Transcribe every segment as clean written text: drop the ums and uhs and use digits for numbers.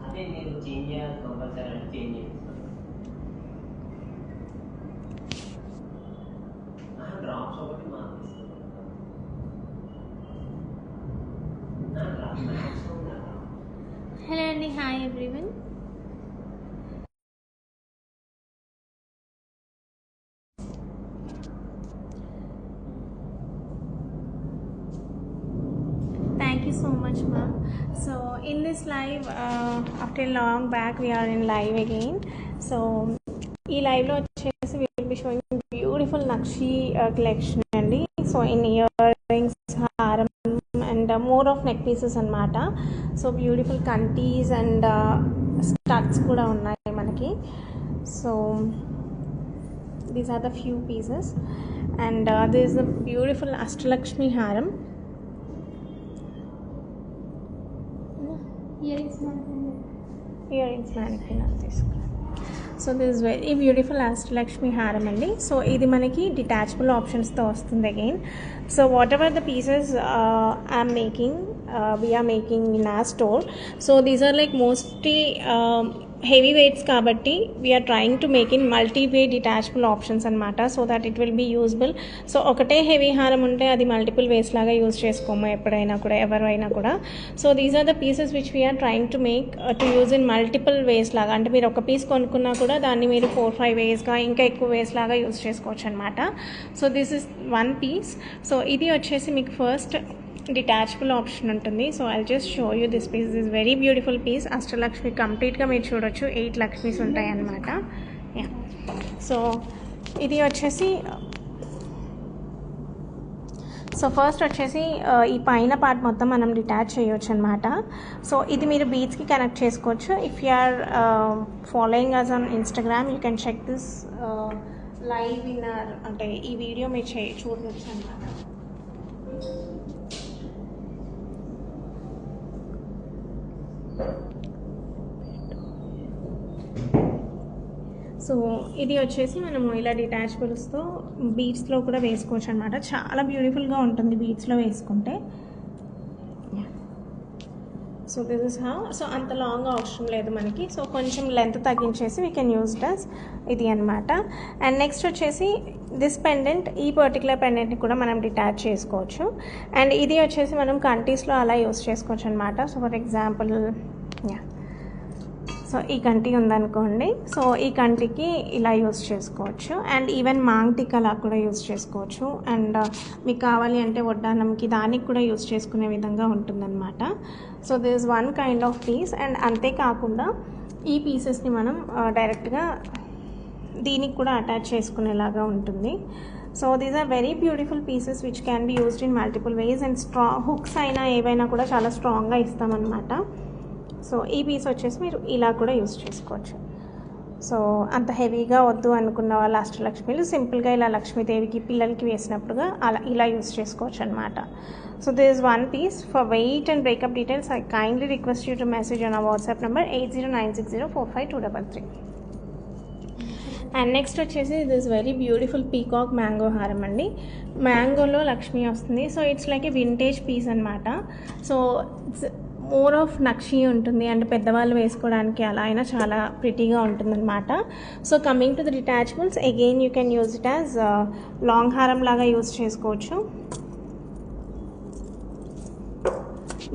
అదే నేను చేంజ్ చేయాలి కంపల్సరీ అంటే చేంజ్ చేస్తాను. డ్రాప్స్ ఒకటి Hello and hi everyone. Thank you so much, ma'am. So in this live, after a long back, we are in live again. So ఈ లైవ్లో వచ్చేసి we will be showing beautiful Nakshi collection అండి. So in earrings, haram and more of neck pieces అన్నమాట. So beautiful కంటీస్ and studs కూడా ఉన్నాయి మనకి. So these are the few pieces and this is the beautiful Ashtalakshmi haram. Earrings mannequin on this. So this is very beautiful Ashtalakshmi హారం అండి. So ఇది మనకి detachable ఆప్షన్స్తో వస్తుంది again. So whatever the pieces I'm making we're making in a store. So these are like mostly heavy weights కాబట్టి we're trying to make in multi way detachable options అనమాట. So that it will be usable. So ఒకటే heavy హారం ఉంటే అది multiple ways లాగా use చేసుకోము ఎప్పుడైనా కూడా, ఎవరైనా కూడా. So these are the pieces which we are trying to make to use in multiple ways లాగా. అంటే మీరు ఒక పీస్ కొనుక్కున్నా కూడా దాన్ని మీరు 4-5 వేస్గా ఇంకా ఎక్కువ వేస్ లాగా యూజ్ చేసుకోవచ్చు అనమాట. So this is one piece. So ఇది వచ్చేసి మీకు ఫస్ట్ డిటాచబుల్ ఆప్షన్ ఉంటుంది. So I just show you this piece. This very beautiful piece. Ashtalakshmi కంప్లీట్గా మీరు చూడొచ్చు. 8 లక్ష్మీస్ ఉంటాయి అన్నమాట. యా. సో ఇది వచ్చేసి ఫస్ట్ వచ్చేసి ఈ పైన పార్ట్ మొత్తం మనం డిటాచ్ చేయొచ్చు అనమాట. సో ఇది మీరు బీచ్కి కనెక్ట్ చేసుకోవచ్చు. If you are following us on Instagram you can check this live in అంటే ఈ వీడియో మీరు చూడవచ్చు అనమాట. సో ఇది వచ్చేసి మనము ఇలా డిటాచబుల్స్తో బీడ్స్లో కూడా వేసుకోవచ్చు అనమాట. చాలా బ్యూటిఫుల్గా ఉంటుంది బీడ్స్లో వేసుకుంటే. So this is how. So అంత లాంగ్ అవసరం లేదు మనకి. సో కొంచెం లెంత్ తగ్గించేసి వీ కెన్ యూజ్ డస్ ఇది అనమాట. అండ్ నెక్స్ట్ వచ్చేసి దిస్ పెండెంట్, ఈ పర్టికులర్ పెండెంట్ని కూడా మనం డిటాచ్ చేసుకోవచ్చు. అండ్ ఇది వచ్చేసి మనం కంటీస్లో అలా యూజ్ చేసుకోవచ్చు అనమాట. సో ఫర్ ఎగ్జాంపుల్ సో ఈ కంటి ఉందనుకోండి. సో ఈ కంటికి ఇలా యూజ్ చేసుకోవచ్చు. అండ్ ఈవెన్ మాంగ్టిక్ అలా కూడా యూజ్ చేసుకోవచ్చు. అండ్ మీకు కావాలి అంటే వడ్డానంకి దానికి కూడా యూజ్ చేసుకునే విధంగా ఉంటుందన్నమాట. So this is one kind of piece. And అంతేకాకుండా ఈ పీసెస్ని మనం డైరెక్ట్గా దీనికి కూడా అటాచ్ చేసుకునేలాగా ఉంటుంది. So these are very beautiful pieces which can be used in multiple ways. And hooks అయినా ఏవైనా కూడా చాలా స్ట్రాంగ్గా ఇస్తామన్నమాట. సో ఈ పీస్ వచ్చేసి మీరు ఇలా కూడా యూజ్ చేసుకోవచ్చు. సో అంత హెవీగా వద్దు అనుకున్న వాళ్ళ అష్టలక్ష్మిలు సింపుల్గా ఇలా లక్ష్మీదేవికి పిల్లలకి వేసినప్పుడుగా అలా ఇలా యూజ్ చేసుకోవచ్చు అనమాట. So this is one piece. For weight and breakup details I kindly request you to message on WhatsApp number 8096045233. And next వచ్చేసి this very beautiful peacock mango హారం అండి. మ్యాంగోలో లక్ష్మి వస్తుంది. So it's like a vintage piece అనమాట. So more of నక్షి ఉంటుంది. And పెద్దవాళ్ళు వేసుకోవడానికి అలా అయినా చాలా ప్రిటీగా ఉంటుందన్నమాట. So coming to the detachables again you can use it as long హారం లాగా యూజ్ చేసుకోవచ్చు.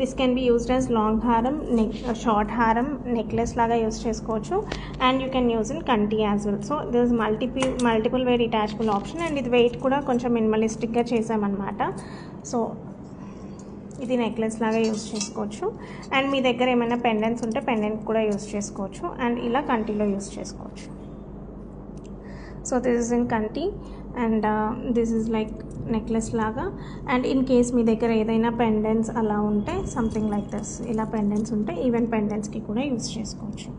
This can be used as long హారం, షార్ట్ హారం, నెక్లెస్ లాగా యూజ్ చేసుకోవచ్చు. And you can use in కంటి as well. So this multiple way detachable option. And ఇది weight కూడా కొంచెం మినిమలిస్టిక్గా చేసామన్నమాట. సో ఇది నెక్లెస్ లాగా యూజ్ చేసుకోవచ్చు. అండ్ మీ దగ్గర ఏమైనా పెండెంట్స్ ఉంటే పెండెంట్ కూడా యూజ్ చేసుకోవచ్చు. అండ్ ఇలా కంటిలో యూజ్ చేసుకోవచ్చు. సో దిస్ ఇస్ ఇన్ కంటి and this is like necklace లాగా. అండ్ ఇన్ కేస్ మీ దగ్గర ఏదైనా పెండెంట్స్ అలా ఉంటే సంథింగ్ లైక్ దిస్, ఇలా పెండెంట్స్ ఉంటే ఈవెన్ పెండెంట్స్కి కూడా యూజ్ చేసుకోవచ్చు.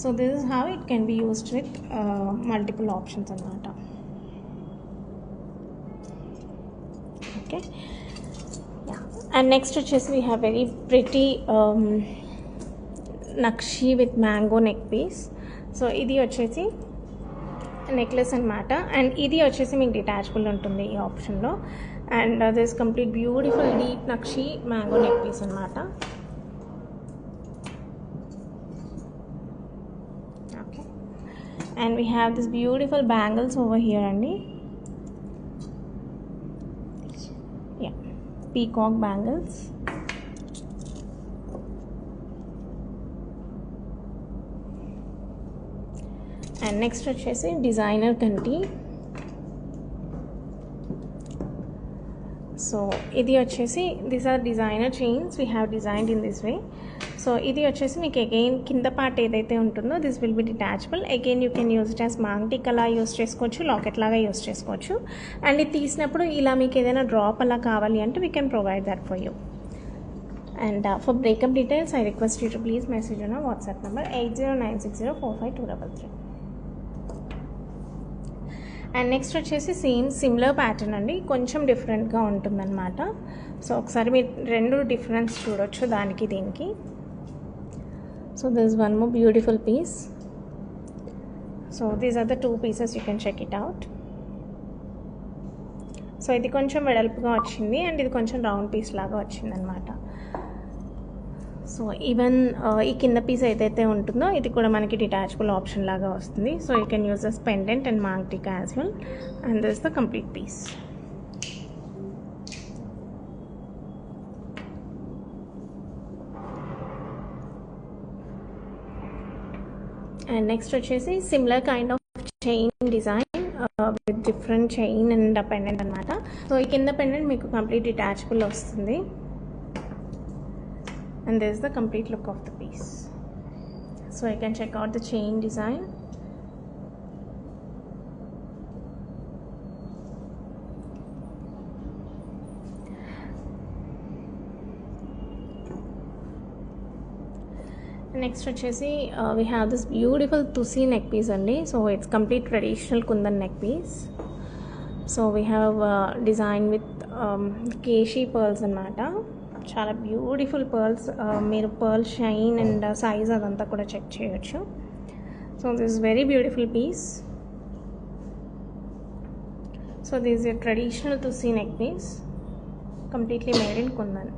So this is how it can be used with multiple options అన్నమాట. ఓకే. And next వచ్చేసి we have very pretty Nakshi with mango neck piece. So ఇది వచ్చేసి నెక్లెస్ అనమాట. And ఇది వచ్చేసి మీకు డిటాచబుల్ ఉంటుంది ఈ ఆప్షన్లో. And this complete beautiful deep నక్షి మ్యాంగో నెక్ పీస్ అనమాట. Okay, and we have this beautiful bangles over here అండి. Yeah, peacock bangles. And next వచ్చేసి డిజైనర్ కంటి. సో ఇది వచ్చేసి these are designer chains we have designed in this way. So ఇది వచ్చేసి మీకు అగైన్ కింద పార్ట్ ఏదైతే ఉంటుందో this will be detachable. Again you can use it as maangtikka అలా యూజ్ చేసుకోవచ్చు, లాకెట్ లాగా యూజ్ చేసుకోవచ్చు. అండ్ ఇది తీసినప్పుడు ఇలా మీకు ఏదైనా డ్రాప్ అలా కావాలి అంటే we can provide that for you. And for breakup details, I request you to please message on our WhatsApp number 8096045233. And next వచ్చేసి సిమిలర్ ప్యాటర్న్ అండి, కొంచెం డిఫరెంట్గా ఉంటుందన్నమాట. సో ఒకసారి మీరు రెండు డిఫరెన్స్ చూడొచ్చు దానికి దీనికి. So this one more beautiful piece. So these are the 2 pieces, you can check it out. సో ఇది కొంచెం వెడల్పుగా వచ్చింది అండ్ ఇది కొంచెం రౌండ్ పీస్ లాగా వచ్చిందనమాట. సో ఈవెన్ ఈ కింద పీస్ ఏదైతే ఉంటుందో ఇది కూడా మనకి డిటాచబుల్ ఆప్షన్ లాగా వస్తుంది. So you can use as pendant and maangtikka as well. And this the complete piece. And next వచ్చేసి similar kind of chain design with different chain and pendant అనమాట. సో ఈ కింద పెండెంట్ మీకు కంప్లీట్ డిటాచబుల్ వస్తుంది. And this is the complete look of the piece. So you can check out the chain design. Next వచ్చేసి we have this beautiful tusi neck piece అండి. So it's complete traditional kundan neck piece. So we have design with keshi pearls అన్నమాట. చాలా beautiful pearls. మీరు pearl shine and size అదంతా కూడా check చేయొచ్చు. So this very beautiful piece. So this is traditional thushi neck piece, completely made in kundan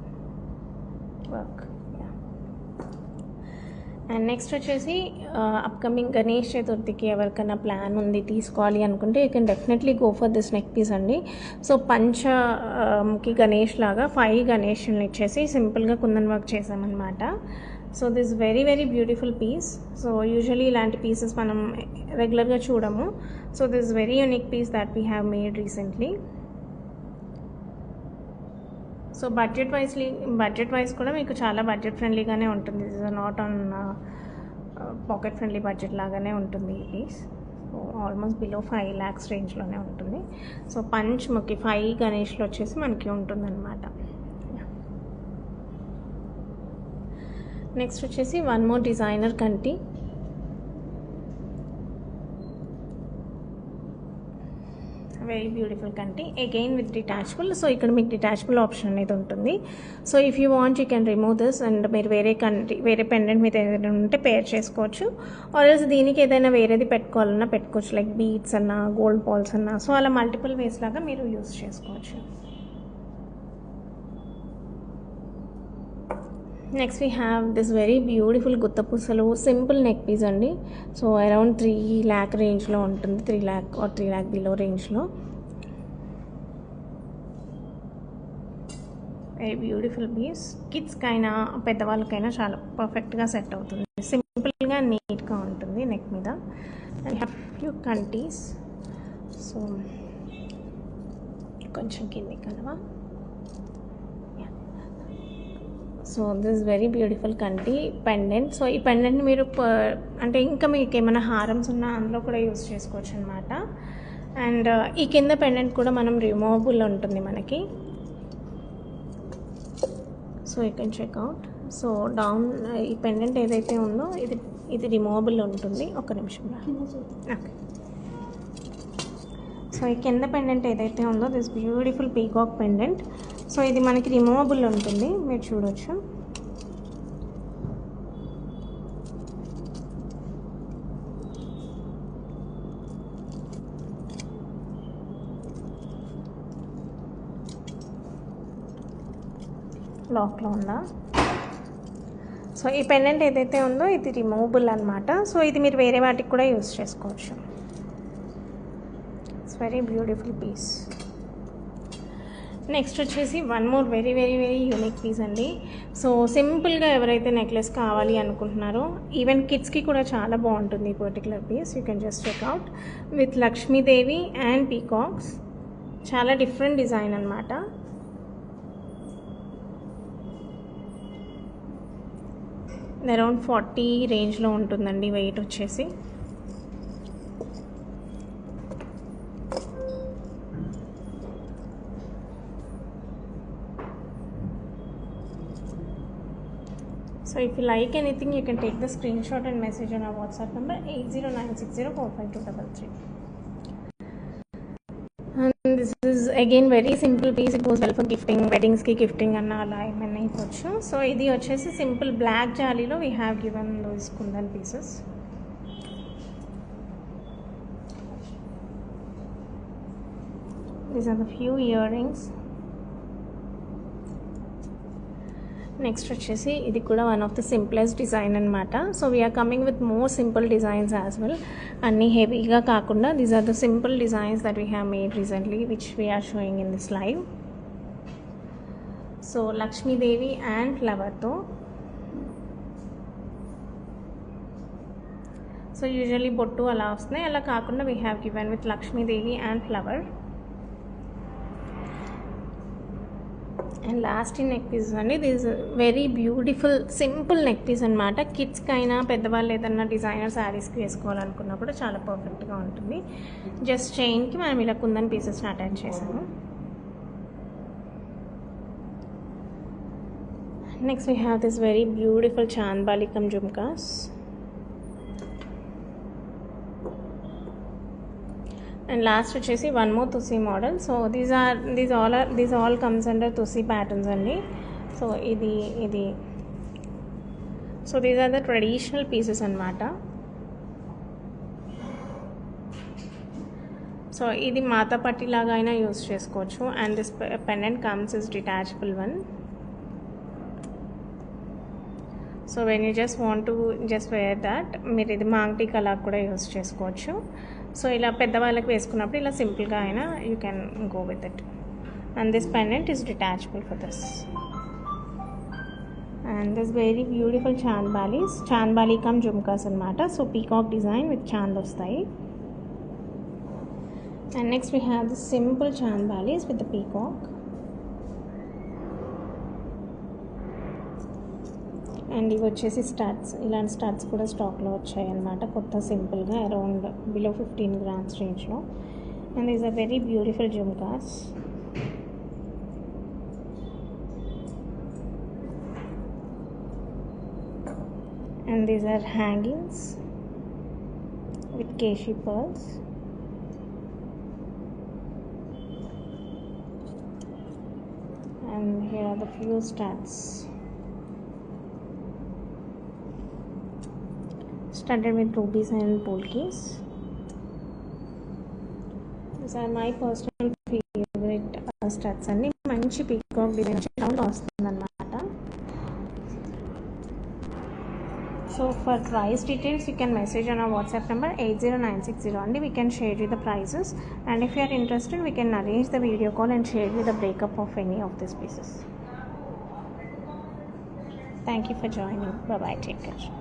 work. And next వచ్చేసి upcoming Ganesh చతుర్థికి ఎవరికైనా plan ఉంది తీసుకోవాలి అనుకుంటే you can definitely go for this neck piece అండి. సో పంచకి గణేష్ లాగా 5 గణేష్ని ఇచ్చేసి సింపుల్గా కుందన్ వర్క్ చేసామన్నమాట. So this very very beautiful piece. So usually ఇలాంటి పీసెస్ మనం రెగ్యులర్గా చూడము. So this very unique piece that we have made recently. So budget wise కూడా మీకు చాలా బడ్జెట్ ఫ్రెండ్లీగానే ఉంటుంది. This is not on pocket friendly budget లాగానే ఉంటుంది ఈ piece. So almost below 5 lakhs రేంజ్లోనే ఉంటుంది. సో పంచ్ ముఖ్య 5 గణేష్లు వచ్చేసి మనకి ఉంటుందన్నమాట. నెక్స్ట్ వచ్చేసి వన్ మోర్ డిజైనర్ కంటి. వెరీ బ్యూటిఫుల్ కంటి, అగైన్ విత్ డిటాచబుల్. సో ఇక్కడ మీకు డిటాచబుల్ ఆప్షన్ అనేది ఉంటుంది. So if you want you can remove this and మీరు వేరే పెండెంట్ మీద ఏదైనా ఉంటే పేర్ చేసుకోవచ్చు. ఆర్ఎల్స్ దీనికి ఏదైనా వేరేది పెట్టుకోవాలన్నా పెట్టుకోవచ్చు, లైక్ బీడ్స్ అన్నా గోల్డ్ బాల్స్ అన్నా. సో అలా మల్టిపుల్ వేస్ లాగా మీరు యూస్ చేసుకోవచ్చు. Next we have this very beautiful గుత్తపూసలు సింపుల్ నెక్ పీస్ అండి. సో అరౌండ్ 3 lakh రేంజ్లో ఉంటుంది, 3 lakh or 3 lakh బిలో రేంజ్లో. Very beautiful piece. కిడ్స్కైనా పెద్దవాళ్ళకైనా చాలా పర్ఫెక్ట్గా సెట్ అవుతుంది. సింపుల్గా నీట్గా ఉంటుంది నెక్ మీద. అండ్ హ్యావ్ ఫ్యూ కంటీస్. సో కొంచెం కింది కలవా. సో దిస్ వెరీ బ్యూటిఫుల్ కంటి పెండెంట్. సో ఈ పెండెంట్ మీరు అంటే ఇంకా మీకు ఏమైనా హారమ్స్ ఉన్నా అందులో కూడా యూజ్ చేసుకోవచ్చు అనమాట. అండ్ ఈ కింద పెండెంట్ కూడా మనం రిమూవబుల్ ఉంటుంది మనకి. So you can check out. So down ఈ పెండెంట్ ఏదైతే ఉందో ఇది రిమూవబుల్ ఉంటుంది. ఒక నిమిషం. ఓకే. సో ఈ కింద పెండెంట్ ఏదైతే ఉందో this beautiful peacock pendant. So ఇది మనకి రిమూవబుల్ ఉంటుంది, మీరు చూడవచ్చు. లాక్లో ఉందా? సో ఈ పెండెంట్ ఏదైతే ఉందో ఇది రిమూవబుల్ అనమాట. సో ఇది మీరు వేరే వాటికి కూడా యూస్ చేసుకోవచ్చు. It's very beautiful piece. Next వచ్చేసి one more very very very unique piece అండి. సో సింపుల్గా ఎవరైతే నెక్లెస్ కావాలి అనుకుంటున్నారో, ఈవెన్ కిడ్స్కి కూడా చాలా బాగుంటుంది ఈ particular piece. You can just check out with Lakshmidevi and peacocks. చాలా డిఫరెంట్ డిజైన్ అనమాట. అరౌండ్ 40 రేంజ్లో ఉంటుందండి వెయిట్ వచ్చేసి. So if you like anything, you can take the screenshot and message on our WhatsApp number 8096045233. And this is again very simple piece. It goes well for gifting, weddings ki gifting anna ala emana ipochu. So idi vachesi simple black jali lo we have given those kundan pieces. These are the few earrings. Next వచ్చేసి ఇది కూడా one of the simplest design అనమాట. So we're coming with more simple designs as well. అన్నీ హెవీగా కాకుండా these are the simple designs that we have made recently which we're showing in this live. So Lakshmidevi and ఫ్లవర్తో. So usually బొట్టు అలా వస్తున్నాయి, అలా కాకుండా we have given with Lakshmidevi and flower. And last neck piece అండి. This very beautiful simple neck piece అనమాట. కిడ్స్కి అయినా పెద్దవాళ్ళు ఏదన్నా డిజైనర్ శారీస్కి వేసుకోవాలనుకున్నా కూడా చాలా పర్ఫెక్ట్గా ఉంటుంది. జస్ట్ చైన్కి మనం ఇలా కుందన్ పీసెస్ని అటాచ్ చేసాము. Next we have this very beautiful chandbali cum jhumkas. And last వచ్చేసి one more thushi model. So these all comes under thushi patterns అండి. సో ఇది so these are the traditional pieces అనమాట. సో ఇది మాతా పట్టి లాగా అయినా యూస్ చేసుకోవచ్చు. And this pendant comes is detachable one. So when you just want to just wear that, మీరు ఇది మాంగ్టీక్ అలా కూడా యూస్ చేసుకోవచ్చు. సో ఇలా పెద్దవాళ్ళకి వేసుకున్నప్పుడు ఇలా సింపుల్గా అయినా you can go with it. And this pendant is detachable for this. And this very beautiful chandbali cum jhumkas అనమాట. So peacock design with chand వస్తాయి. And next we have this simple chandbalis with the peacock. And ఇవి వచ్చేసి starts, ఇలాంటి starts కూడా స్టాక్లో వచ్చాయి అన్నమాట కొత్త సింపుల్గా అరౌండ్ బిలో 15 grams రేంజ్లో. And these are very beautiful jhumkas. And these are hangings with keshi pearls. And here are the few studs studded with rubies and polkas. These are my personal favorite studs అండి. మంచి peacock design round వస్తుంది అనమాట. So for price details you can message on our WhatsApp number 80960 అండి. We can share you the prices. And if you are interested we can arrange the video call and share you the breakup of any of this pieces. Thank you for joining. Bye bye. Take care.